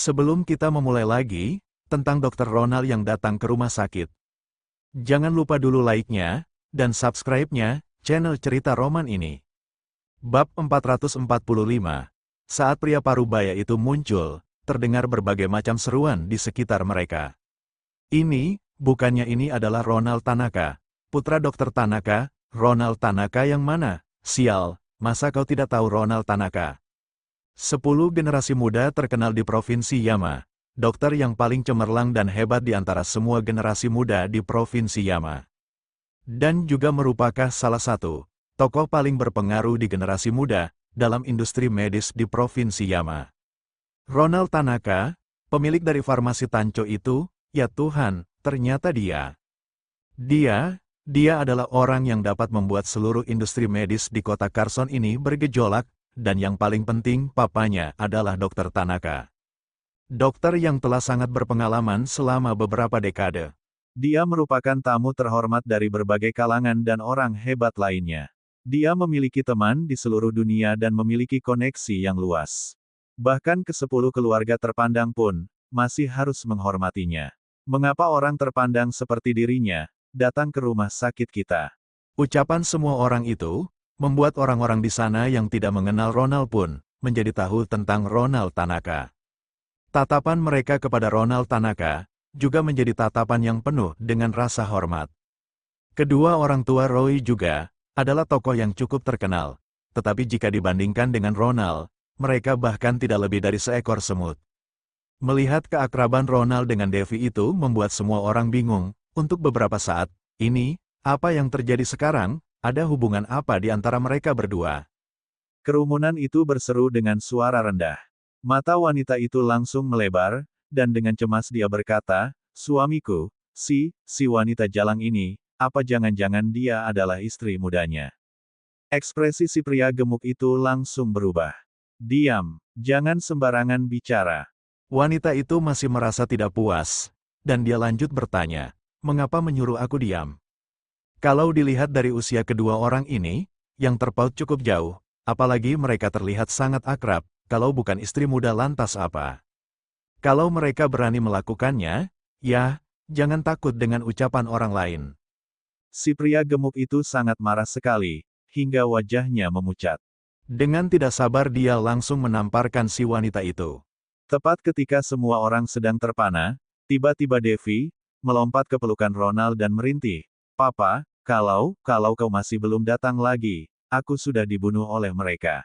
Sebelum kita memulai lagi, tentang Dr. Ronald yang datang ke rumah sakit. Jangan lupa dulu like-nya, dan subscribe-nya, channel Cerita Roman ini. Bab 445. Saat pria parubaya itu muncul, terdengar berbagai macam seruan di sekitar mereka. Bukannya ini adalah Ronald Tanaka, putra Dr. Tanaka. Ronald Tanaka yang mana? Sial, masa kau tidak tahu Ronald Tanaka? 10 generasi muda terkenal di Provinsi Yama. Dokter yang paling cemerlang dan hebat di antara semua generasi muda di Provinsi Yama. Dan juga merupakan salah satu tokoh paling berpengaruh di generasi muda dalam industri medis di Provinsi Yama. Ronald Tanaka, pemilik dari farmasi Tancho itu, ya Tuhan, ternyata dia. Dia adalah orang yang dapat membuat seluruh industri medis di kota Carson ini bergejolak, dan yang paling penting papanya adalah Dr. Tanaka. Dokter yang telah sangat berpengalaman selama beberapa dekade. Dia merupakan tamu terhormat dari berbagai kalangan dan orang hebat lainnya. Dia memiliki teman di seluruh dunia dan memiliki koneksi yang luas. Bahkan ke-10 keluarga terpandang pun masih harus menghormatinya. Mengapa orang terpandang seperti dirinya datang ke rumah sakit kita? Ucapan semua orang itu membuat orang-orang di sana yang tidak mengenal Ronald pun menjadi tahu tentang Ronald Tanaka. Tatapan mereka kepada Ronald Tanaka juga menjadi tatapan yang penuh dengan rasa hormat. Kedua orang tua Roy juga adalah tokoh yang cukup terkenal, tetapi jika dibandingkan dengan Ronald, mereka bahkan tidak lebih dari seekor semut. Melihat keakraban Ronald dengan Devi itu membuat semua orang bingung. Untuk beberapa saat ini, apa yang terjadi sekarang? Ada hubungan apa di antara mereka berdua? Kerumunan itu berseru dengan suara rendah. Mata wanita itu langsung melebar, dan dengan cemas dia berkata, "Suamiku, si wanita jalang ini, apa jangan-jangan dia adalah istri mudanya?" Ekspresi si pria gemuk itu langsung berubah. "Diam, jangan sembarangan bicara." Wanita itu masih merasa tidak puas, dan dia lanjut bertanya, "Mengapa menyuruh aku diam?" Kalau dilihat dari usia kedua orang ini, yang terpaut cukup jauh, apalagi mereka terlihat sangat akrab, kalau bukan istri muda lantas apa? Kalau mereka berani melakukannya, ya, jangan takut dengan ucapan orang lain. Si pria gemuk itu sangat marah sekali, hingga wajahnya memucat. Dengan tidak sabar dia langsung menamparkan si wanita itu. Tepat ketika semua orang sedang terpana, tiba-tiba Devi melompat ke pelukan Ronald dan merintih, "Papa, kalau kau masih belum datang lagi, aku sudah dibunuh oleh mereka."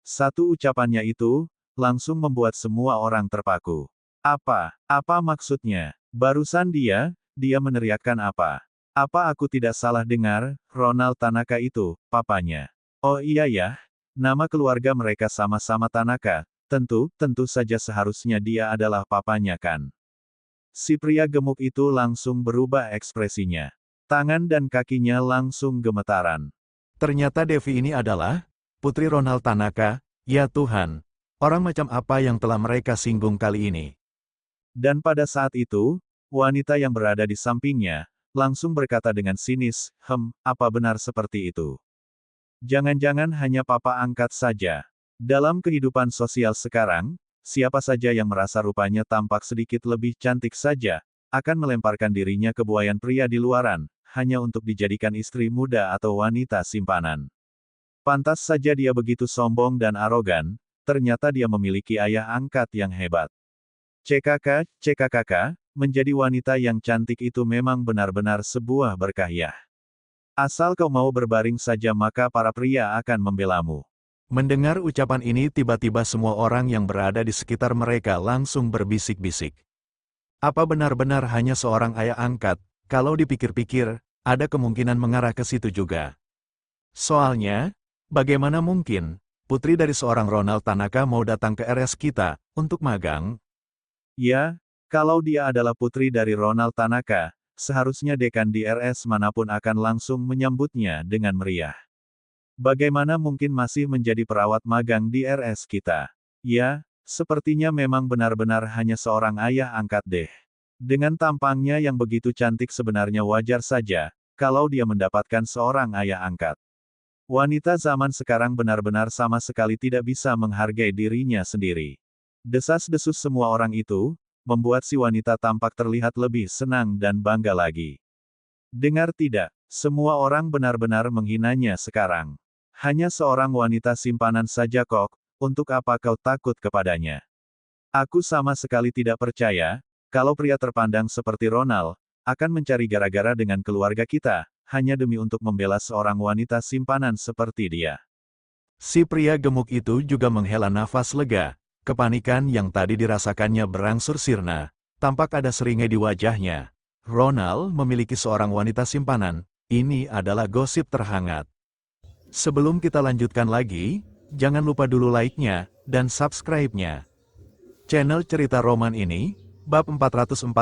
Satu ucapannya itu langsung membuat semua orang terpaku. Apa maksudnya? Barusan dia meneriakkan apa? Apa aku tidak salah dengar? Ronald Tanaka itu, papanya. Oh iya ya, nama keluarga mereka sama-sama Tanaka, tentu saja seharusnya dia adalah papanya kan? Si pria gemuk itu langsung berubah ekspresinya. Tangan dan kakinya langsung gemetaran. Ternyata Devi ini adalah putri Ronald Tanaka. Ya Tuhan, orang macam apa yang telah mereka singgung kali ini? Dan pada saat itu, wanita yang berada di sampingnya langsung berkata dengan sinis, apa benar seperti itu? Jangan-jangan hanya papa angkat saja. Dalam kehidupan sosial sekarang, siapa saja yang merasa rupanya tampak sedikit lebih cantik saja, akan melemparkan dirinya ke buayan pria di luaran, hanya untuk dijadikan istri muda atau wanita simpanan. Pantas saja dia begitu sombong dan arogan, ternyata dia memiliki ayah angkat yang hebat. CKK, menjadi wanita yang cantik itu memang benar-benar sebuah berkah ya. Asal kau mau berbaring saja maka para pria akan membelamu. Mendengar ucapan ini tiba-tiba semua orang yang berada di sekitar mereka langsung berbisik-bisik. Apa benar-benar hanya seorang ayah angkat? Kalau dipikir-pikir, ada kemungkinan mengarah ke situ juga. Soalnya, bagaimana mungkin putri dari seorang Ronald Tanaka mau datang ke RS kita untuk magang? Ya, kalau dia adalah putri dari Ronald Tanaka, seharusnya dekan di RS manapun akan langsung menyambutnya dengan meriah. Bagaimana mungkin masih menjadi perawat magang di RS kita? Ya, sepertinya memang benar-benar hanya seorang ayah angkat deh. Dengan tampangnya yang begitu cantik sebenarnya wajar saja, kalau dia mendapatkan seorang ayah angkat. Wanita zaman sekarang benar-benar sama sekali tidak bisa menghargai dirinya sendiri. Desas-desus semua orang itu, membuat si wanita tampak terlihat lebih senang dan bangga lagi. Dengar tidak, semua orang benar-benar menghinanya sekarang. Hanya seorang wanita simpanan saja kok, untuk apa kau takut kepadanya? Aku sama sekali tidak percaya, kalau pria terpandang seperti Ronald, akan mencari gara-gara dengan keluarga kita, hanya demi untuk membela seorang wanita simpanan seperti dia. Si pria gemuk itu juga menghela nafas lega. Kepanikan yang tadi dirasakannya berangsur sirna. Tampak ada seringai di wajahnya. Ronald memiliki seorang wanita simpanan. Ini adalah gosip terhangat. Sebelum kita lanjutkan lagi, jangan lupa dulu like-nya dan subscribe-nya. Channel Cerita Roman ini, bab 446,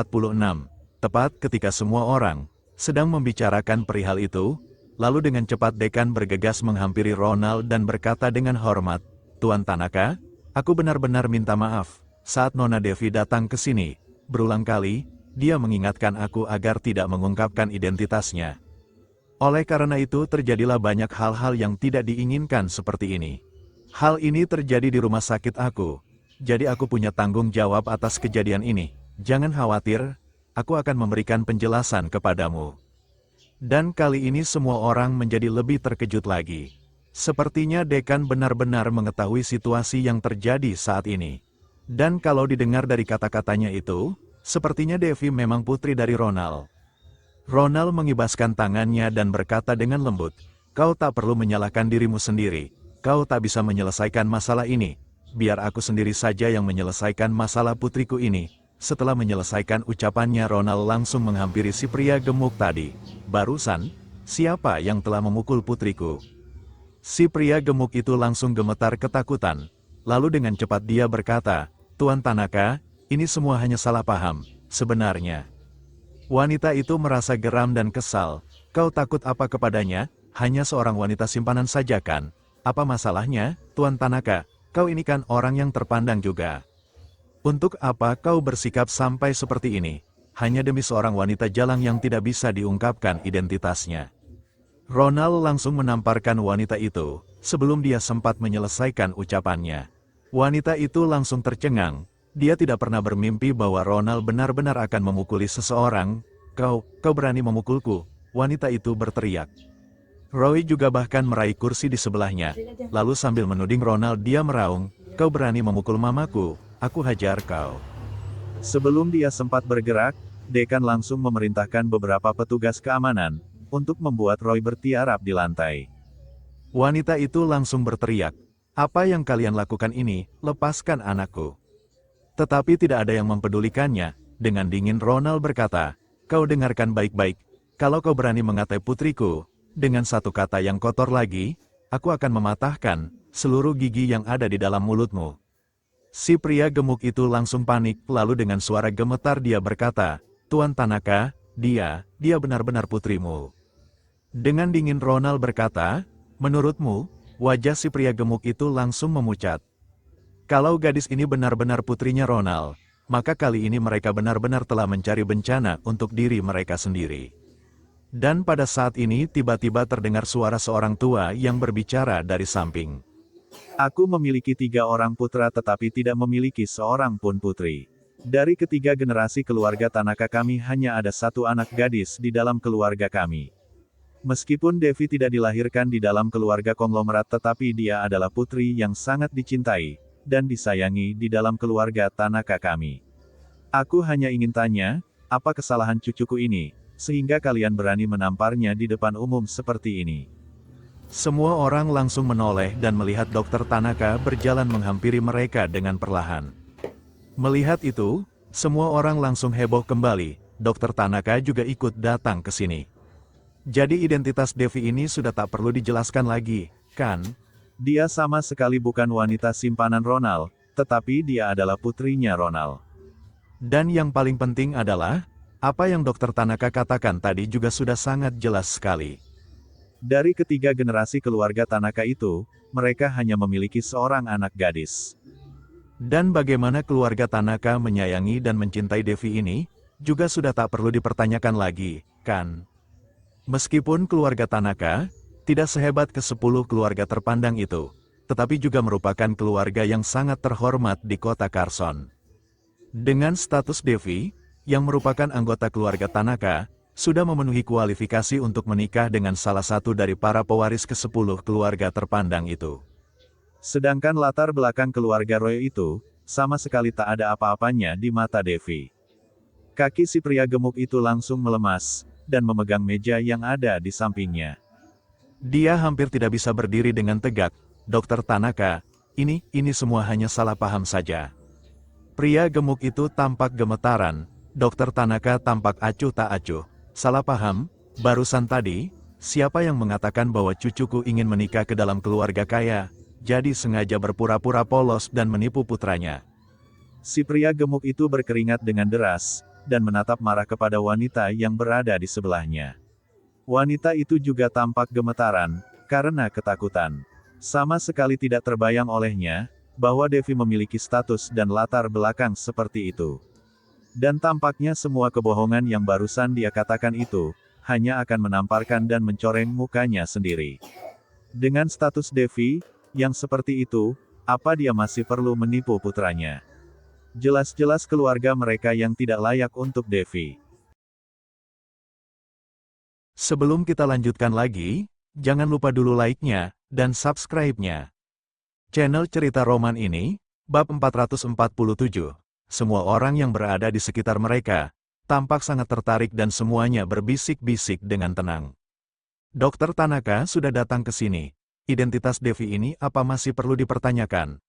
tepat ketika semua orang sedang membicarakan perihal itu, lalu dengan cepat Dekan bergegas menghampiri Ronald dan berkata dengan hormat, "Tuan Tanaka, aku benar-benar minta maaf, saat Nona Devi datang ke sini, berulang kali, dia mengingatkan aku agar tidak mengungkapkan identitasnya. Oleh karena itu terjadilah banyak hal-hal yang tidak diinginkan seperti ini. Hal ini terjadi di rumah sakit aku. Jadi aku punya tanggung jawab atas kejadian ini. Jangan khawatir, aku akan memberikan penjelasan kepadamu." Dan kali ini semua orang menjadi lebih terkejut lagi. Sepertinya Dekan benar-benar mengetahui situasi yang terjadi saat ini. Dan kalau didengar dari kata-katanya itu, sepertinya Devi memang putri dari Ronald. Ronald mengibaskan tangannya dan berkata dengan lembut, "Kau tak perlu menyalahkan dirimu sendiri. Kau tak bisa menyelesaikan masalah ini. Biar aku sendiri saja yang menyelesaikan masalah putriku ini." Setelah menyelesaikan ucapannya, Ronald langsung menghampiri si pria gemuk tadi. "Barusan, siapa yang telah memukul putriku?" Si pria gemuk itu langsung gemetar ketakutan. Lalu dengan cepat dia berkata, "Tuan Tanaka, ini semua hanya salah paham, sebenarnya." Wanita itu merasa geram dan kesal. "Kau takut apa kepadanya? Hanya seorang wanita simpanan saja kan? Apa masalahnya, Tuan Tanaka? Kau ini kan orang yang terpandang juga. Untuk apa kau bersikap sampai seperti ini? Hanya demi seorang wanita jalang yang tidak bisa diungkapkan identitasnya." Ronald langsung menamparkan wanita itu, sebelum dia sempat menyelesaikan ucapannya. Wanita itu langsung tercengang. Dia tidak pernah bermimpi bahwa Ronald benar-benar akan memukuli seseorang. Kau berani memukulku?" Wanita itu berteriak. Roy juga bahkan meraih kursi di sebelahnya. Lalu sambil menuding Ronald, dia meraung, "Kau berani memukul mamaku? Aku hajar kau." Sebelum dia sempat bergerak, Dekan langsung memerintahkan beberapa petugas keamanan untuk membuat Roy bertiarap di lantai. Wanita itu langsung berteriak, "Apa yang kalian lakukan ini? Lepaskan anakku." Tetapi tidak ada yang mempedulikannya. Dengan dingin Ronald berkata, "Kau dengarkan baik-baik. Kalau kau berani mengatai putriku, dengan satu kata yang kotor lagi, aku akan mematahkan seluruh gigi yang ada di dalam mulutmu." Si pria gemuk itu langsung panik, lalu dengan suara gemetar dia berkata, "Tuan Tanaka, dia benar-benar putrimu." Dengan dingin Ronald berkata, "Menurutmu?" Wajah si pria gemuk itu langsung memucat. Kalau gadis ini benar-benar putrinya Ronald, maka kali ini mereka benar-benar telah mencari bencana untuk diri mereka sendiri. Dan pada saat ini tiba-tiba terdengar suara seorang tua yang berbicara dari samping. "Aku memiliki 3 orang putra tetapi tidak memiliki seorang pun putri. Dari ketiga generasi keluarga Tanaka kami hanya ada 1 anak gadis di dalam keluarga kami. Meskipun Devi tidak dilahirkan di dalam keluarga konglomerat tetapi dia adalah putri yang sangat dicintai dan disayangi di dalam keluarga Tanaka kami. Aku hanya ingin tanya, apa kesalahan cucuku ini, sehingga kalian berani menamparnya di depan umum seperti ini?" Semua orang langsung menoleh dan melihat Dokter Tanaka berjalan menghampiri mereka dengan perlahan. Melihat itu, semua orang langsung heboh kembali. Dokter Tanaka juga ikut datang ke sini. Jadi identitas Devi ini sudah tak perlu dijelaskan lagi, kan? Dia sama sekali bukan wanita simpanan Ronald, tetapi dia adalah putrinya Ronald. Dan yang paling penting adalah, apa yang Dokter Tanaka katakan tadi juga sudah sangat jelas sekali. Dari ketiga generasi keluarga Tanaka itu, mereka hanya memiliki seorang anak gadis. Dan bagaimana keluarga Tanaka menyayangi dan mencintai Devi ini, juga sudah tak perlu dipertanyakan lagi, kan? Meskipun keluarga Tanaka tidak sehebat ke-10 keluarga terpandang itu, tetapi juga merupakan keluarga yang sangat terhormat di kota Carson. Dengan status Devi, yang merupakan anggota keluarga Tanaka, sudah memenuhi kualifikasi untuk menikah dengan salah satu dari para pewaris ke-10 keluarga terpandang itu. Sedangkan latar belakang keluarga Roy itu, sama sekali tak ada apa-apanya di mata Devi. Kaki si pria gemuk itu langsung melemas, dan memegang meja yang ada di sampingnya. Dia hampir tidak bisa berdiri dengan tegak. Dokter Tanaka, ini semua hanya salah paham saja. Pria gemuk itu tampak gemetaran. Dokter Tanaka tampak acuh tak acuh. Salah paham? Barusan tadi, siapa yang mengatakan bahwa cucuku ingin menikah ke dalam keluarga kaya, jadi sengaja berpura-pura polos dan menipu putranya. Si pria gemuk itu berkeringat dengan deras, dan menatap marah kepada wanita yang berada di sebelahnya. Wanita itu juga tampak gemetaran, karena ketakutan. Sama sekali tidak terbayang olehnya, bahwa Devi memiliki status dan latar belakang seperti itu. Dan tampaknya semua kebohongan yang barusan dia katakan itu, hanya akan menamparkan dan mencoreng mukanya sendiri. Dengan status Devi, yang seperti itu, apa dia masih perlu menipu putranya? Jelas-jelas keluarga mereka yang tidak layak untuk Devi. Sebelum kita lanjutkan lagi, jangan lupa dulu like-nya, dan subscribe-nya. Channel Cerita Roman ini, bab 447. Semua orang yang berada di sekitar mereka, tampak sangat tertarik dan semuanya berbisik-bisik dengan tenang. Dokter Tanaka sudah datang ke sini. Identitas Devi ini apa masih perlu dipertanyakan?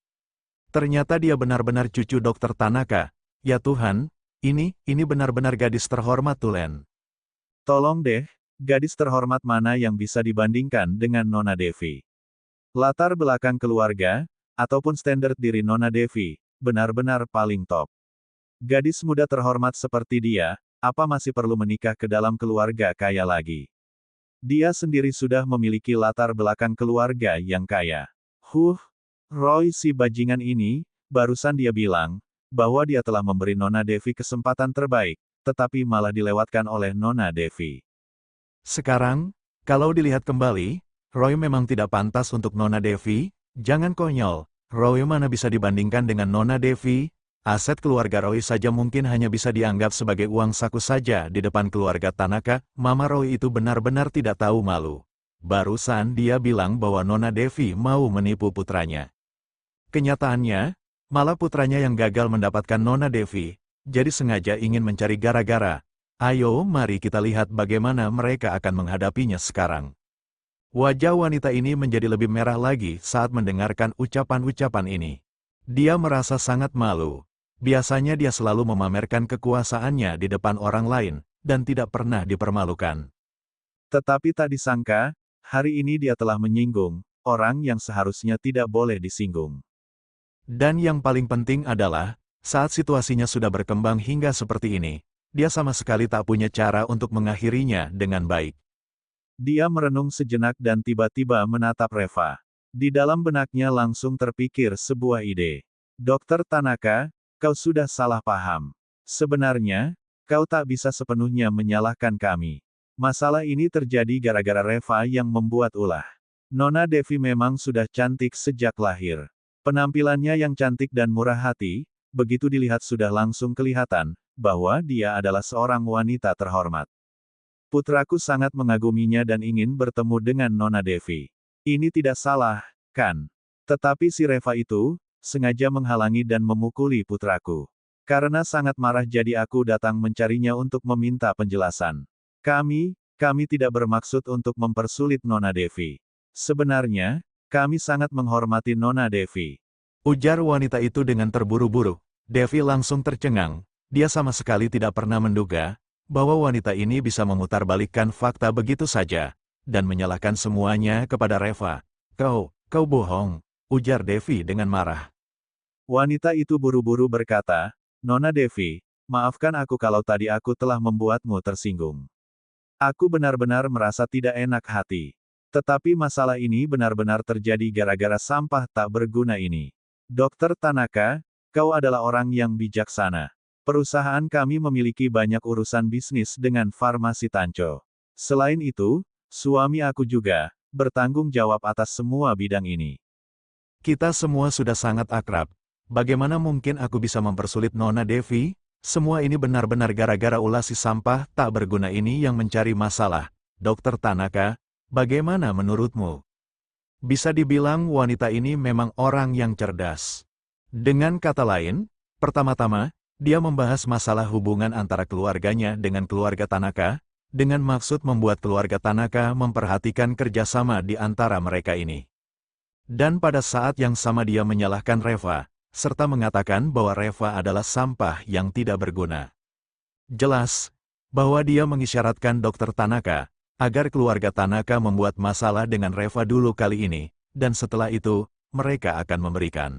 Ternyata dia benar-benar cucu Dokter Tanaka. Ya Tuhan, ini benar-benar gadis terhormat Tulen. Tolong deh, gadis terhormat mana yang bisa dibandingkan dengan Nona Devi? Latar belakang keluarga, ataupun standar diri Nona Devi, benar-benar paling top. Gadis muda terhormat seperti dia, apa masih perlu menikah ke dalam keluarga kaya lagi? Dia sendiri sudah memiliki latar belakang keluarga yang kaya. Roy si bajingan ini, barusan dia bilang, bahwa dia telah memberi Nona Devi kesempatan terbaik, tetapi malah dilewatkan oleh Nona Devi. Sekarang, kalau dilihat kembali, Roy memang tidak pantas untuk Nona Devi. Jangan konyol, Roy mana bisa dibandingkan dengan Nona Devi? Aset keluarga Roy saja mungkin hanya bisa dianggap sebagai uang saku saja di depan keluarga Tanaka. Mama Roy itu benar-benar tidak tahu malu. Barusan dia bilang bahwa Nona Devi mau menipu putranya. Kenyataannya, malah putranya yang gagal mendapatkan Nona Devi, jadi sengaja ingin mencari gara-gara. Ayo mari kita lihat bagaimana mereka akan menghadapinya sekarang. Wajah wanita ini menjadi lebih merah lagi saat mendengarkan ucapan-ucapan ini. Dia merasa sangat malu. Biasanya dia selalu memamerkan kekuasaannya di depan orang lain, dan tidak pernah dipermalukan. Tetapi tak disangka, hari ini dia telah menyinggung orang yang seharusnya tidak boleh disinggung. Dan yang paling penting adalah, saat situasinya sudah berkembang hingga seperti ini, dia sama sekali tak punya cara untuk mengakhirinya dengan baik. Dia merenung sejenak dan tiba-tiba menatap Reva. Di dalam benaknya langsung terpikir sebuah ide. Dokter Tanaka, kau sudah salah paham. Sebenarnya, kau tak bisa sepenuhnya menyalahkan kami. Masalah ini terjadi gara-gara Reva yang membuat ulah. Nona Devi memang sudah cantik sejak lahir. Penampilannya yang cantik dan murah hati, begitu dilihat sudah langsung kelihatan, bahwa dia adalah seorang wanita terhormat. Putraku sangat mengaguminya dan ingin bertemu dengan Nona Devi. Ini tidak salah, kan? Tetapi si Reva itu, sengaja menghalangi dan memukuli putraku. Karena sangat marah jadi aku datang mencarinya untuk meminta penjelasan. Kami tidak bermaksud untuk mempersulit Nona Devi. Sebenarnya, kami sangat menghormati Nona Devi. Ujar wanita itu dengan terburu-buru. Devi langsung tercengang. Dia sama sekali tidak pernah menduga bahwa wanita ini bisa memutarbalikkan fakta begitu saja, dan menyalahkan semuanya kepada Reva. Kau bohong, ujar Devi dengan marah. Wanita itu buru-buru berkata, Nona Devi, maafkan aku kalau tadi aku telah membuatmu tersinggung. Aku benar-benar merasa tidak enak hati. Tetapi masalah ini benar-benar terjadi gara-gara sampah tak berguna ini. Dokter Tanaka, kau adalah orang yang bijaksana. Perusahaan kami memiliki banyak urusan bisnis dengan farmasi Tancho. Selain itu, suami aku juga bertanggung jawab atas semua bidang ini. Kita semua sudah sangat akrab. Bagaimana mungkin aku bisa mempersulit Nona Devi? Semua ini benar-benar gara-gara ulah si sampah tak berguna ini yang mencari masalah. Dokter Tanaka, bagaimana menurutmu? Bisa dibilang wanita ini memang orang yang cerdas. Dengan kata lain, pertama-tama, dia membahas masalah hubungan antara keluarganya dengan keluarga Tanaka, dengan maksud membuat keluarga Tanaka memperhatikan kerjasama di antara mereka ini. Dan pada saat yang sama dia menyalahkan Reva, serta mengatakan bahwa Reva adalah sampah yang tidak berguna. Jelas, bahwa dia mengisyaratkan Dokter Tanaka, agar keluarga Tanaka membuat masalah dengan Reva dulu kali ini, dan setelah itu, mereka akan memberikan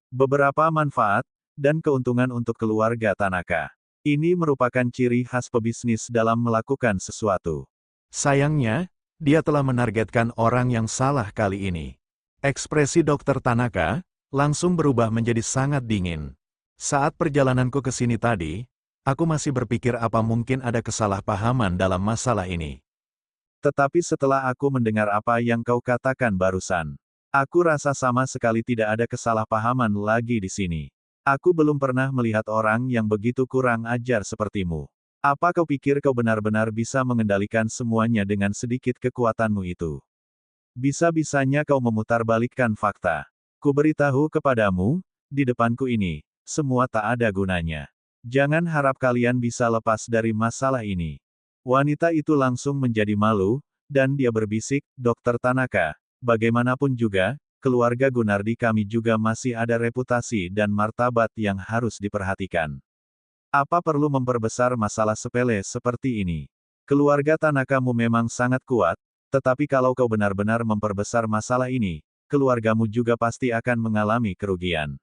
beberapa manfaat dan keuntungan untuk keluarga Tanaka. Ini merupakan ciri khas pebisnis dalam melakukan sesuatu. Sayangnya, dia telah menargetkan orang yang salah kali ini. Ekspresi Dokter Tanaka langsung berubah menjadi sangat dingin. Saat perjalananku ke sini tadi, aku masih berpikir apa mungkin ada kesalahpahaman dalam masalah ini. Tetapi setelah aku mendengar apa yang kau katakan barusan, aku rasa sama sekali tidak ada kesalahpahaman lagi di sini. Aku belum pernah melihat orang yang begitu kurang ajar sepertimu. Apa kau pikir kau benar-benar bisa mengendalikan semuanya dengan sedikit kekuatanmu itu? Bisa-bisanya kau memutarbalikkan fakta. Kuberitahu kepadamu, di depanku ini, semua tak ada gunanya. Jangan harap kalian bisa lepas dari masalah ini. Wanita itu langsung menjadi malu, dan dia berbisik, Dokter Tanaka, bagaimanapun juga, keluarga Gunardi kami juga masih ada reputasi dan martabat yang harus diperhatikan. Apa perlu memperbesar masalah sepele seperti ini? Keluarga Tanakamu memang sangat kuat, tetapi kalau kau benar-benar memperbesar masalah ini, keluargamu juga pasti akan mengalami kerugian.